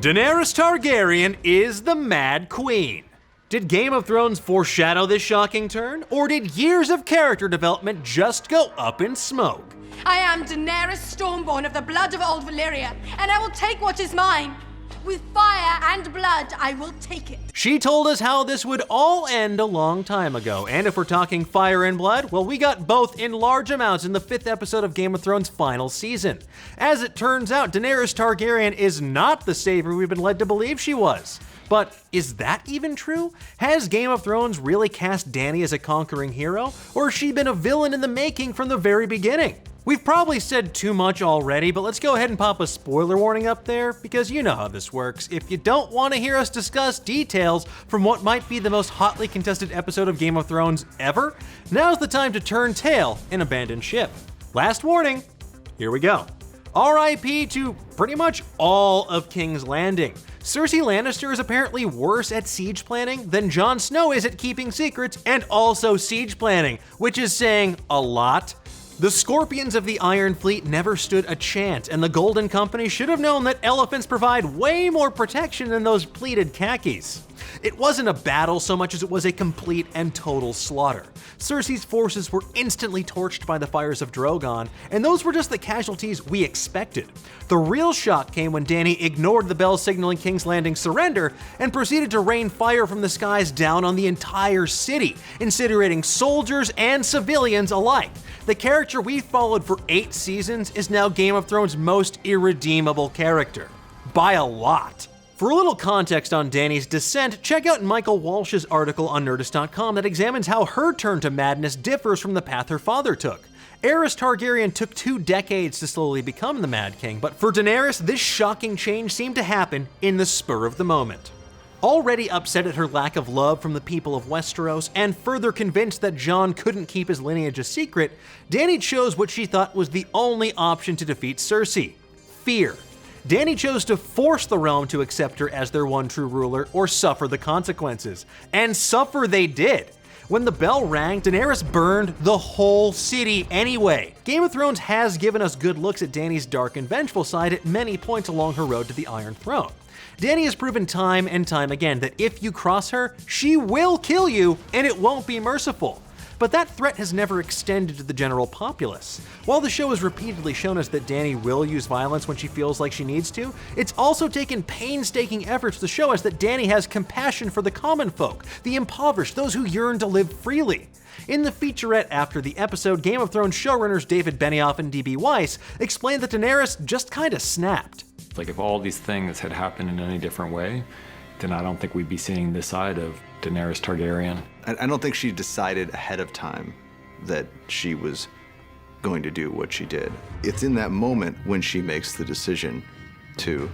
Daenerys Targaryen is the Mad Queen. Did Game of Thrones foreshadow this shocking turn, or did years of character development just go up in smoke? I am Daenerys Stormborn of the blood of old Valyria, and I will take what is mine. With fire and blood, I will take it. She told us how this would all end a long time ago, and if we're talking fire and blood, well, we got both in large amounts in the 5th episode of Game of Thrones' final season. As it turns out, Daenerys Targaryen is not the savior we've been led to believe she was. But is that even true? Has Game of Thrones really cast Dany as a conquering hero, or has she been a villain in the making from the very beginning? We've probably said too much already, but let's go ahead and pop a spoiler warning up there, because you know how this works. If you don't want to hear us discuss details from what might be the most hotly contested episode of Game of Thrones ever, now's the time to turn tail and abandon ship. Last warning, here we go. RIP to pretty much all of King's Landing. Cersei Lannister is apparently worse at siege planning than Jon Snow is at keeping secrets and also siege planning, which is saying a lot. The Scorpions of the Iron Fleet never stood a chance, and the Golden Company should have known that elephants provide way more protection than those pleated khakis. It wasn't a battle so much as it was a complete and total slaughter. Cersei's forces were instantly torched by the fires of Drogon, and those were just the casualties we expected. The real shock came when Dany ignored the bell signaling King's Landing's surrender and proceeded to rain fire from the skies down on the entire city, incinerating soldiers and civilians alike. The character we followed for 8 seasons is now Game of Thrones' most irredeemable character. By a lot. For a little context on Dany's descent, check out Michael Walsh's article on Nerdist.com that examines how her turn to madness differs from the path her father took. Aerys Targaryen took 2 decades to slowly become the Mad King, but for Daenerys, this shocking change seemed to happen in the spur of the moment. Already upset at her lack of love from the people of Westeros, and further convinced that Jon couldn't keep his lineage a secret, Dany chose what she thought was the only option to defeat Cersei: fear. Dany chose to force the realm to accept her as their one true ruler or suffer the consequences. And suffer they did. When the bell rang, Daenerys burned the whole city anyway. Game of Thrones has given us good looks at Dany's dark and vengeful side at many points along her road to the Iron Throne. Dany has proven time and time again that if you cross her, she will kill you, and it won't be merciful. But that threat has never extended to the general populace. While the show has repeatedly shown us that Dany will use violence when she feels like she needs to, it's also taken painstaking efforts to show us that Dany has compassion for the common folk, the impoverished, those who yearn to live freely. In the featurette after the episode, Game of Thrones showrunners David Benioff and D.B. Weiss explained that Daenerys just kinda snapped. Like, if all these things had happened in any different way, then I don't think we'd be seeing this side of Daenerys Targaryen. I don't think she decided ahead of time that she was going to do what she did. It's in that moment when she makes the decision to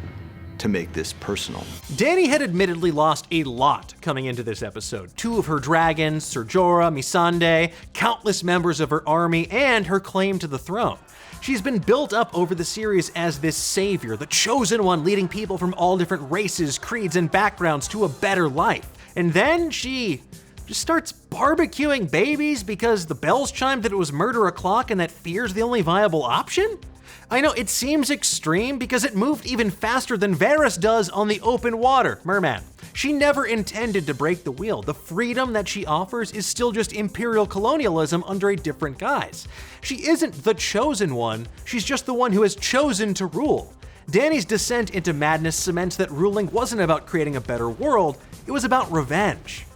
make this personal. Dany had admittedly lost a lot coming into this episode. 2 of her dragons, Ser Jorah, Missandei, countless members of her army, and her claim to the throne. She's been built up over the series as this savior, the chosen one leading people from all different races, creeds, and backgrounds to a better life. And then she just starts barbecuing babies because the bells chimed that it was murder o'clock and that fear's the only viable option? I know it seems extreme because it moved even faster than Varys does on the open water, Merman. She never intended to break the wheel. The freedom that she offers is still just imperial colonialism under a different guise. She isn't the chosen one, she's just the one who has chosen to rule. Dany's descent into madness cements that ruling wasn't about creating a better world, it was about revenge.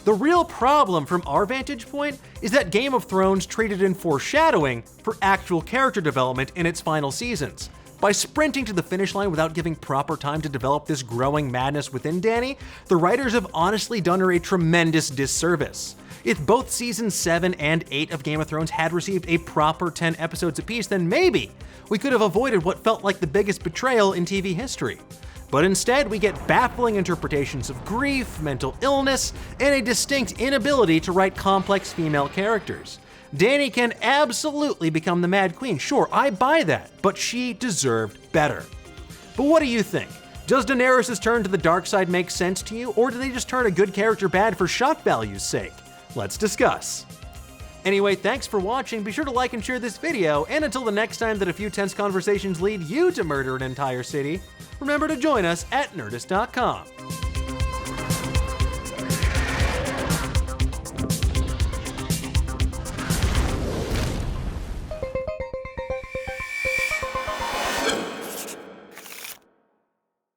The real problem from our vantage point is that Game of Thrones traded in foreshadowing for actual character development in its final seasons. By sprinting to the finish line without giving proper time to develop this growing madness within Dany, the writers have honestly done her a tremendous disservice. If both seasons 7 and 8 of Game of Thrones had received a proper 10 episodes apiece, then maybe we could have avoided what felt like the biggest betrayal in TV history. But instead, we get baffling interpretations of grief, mental illness, and a distinct inability to write complex female characters. Dany can absolutely become the Mad Queen, sure, I buy that, but she deserved better. But what do you think? Does Daenerys' turn to the dark side make sense to you, or do they just turn a good character bad for shock value's sake? Let's discuss. Anyway, thanks for watching, be sure to like and share this video, and until the next time that a few tense conversations lead you to murder an entire city, remember to join us at Nerdist.com.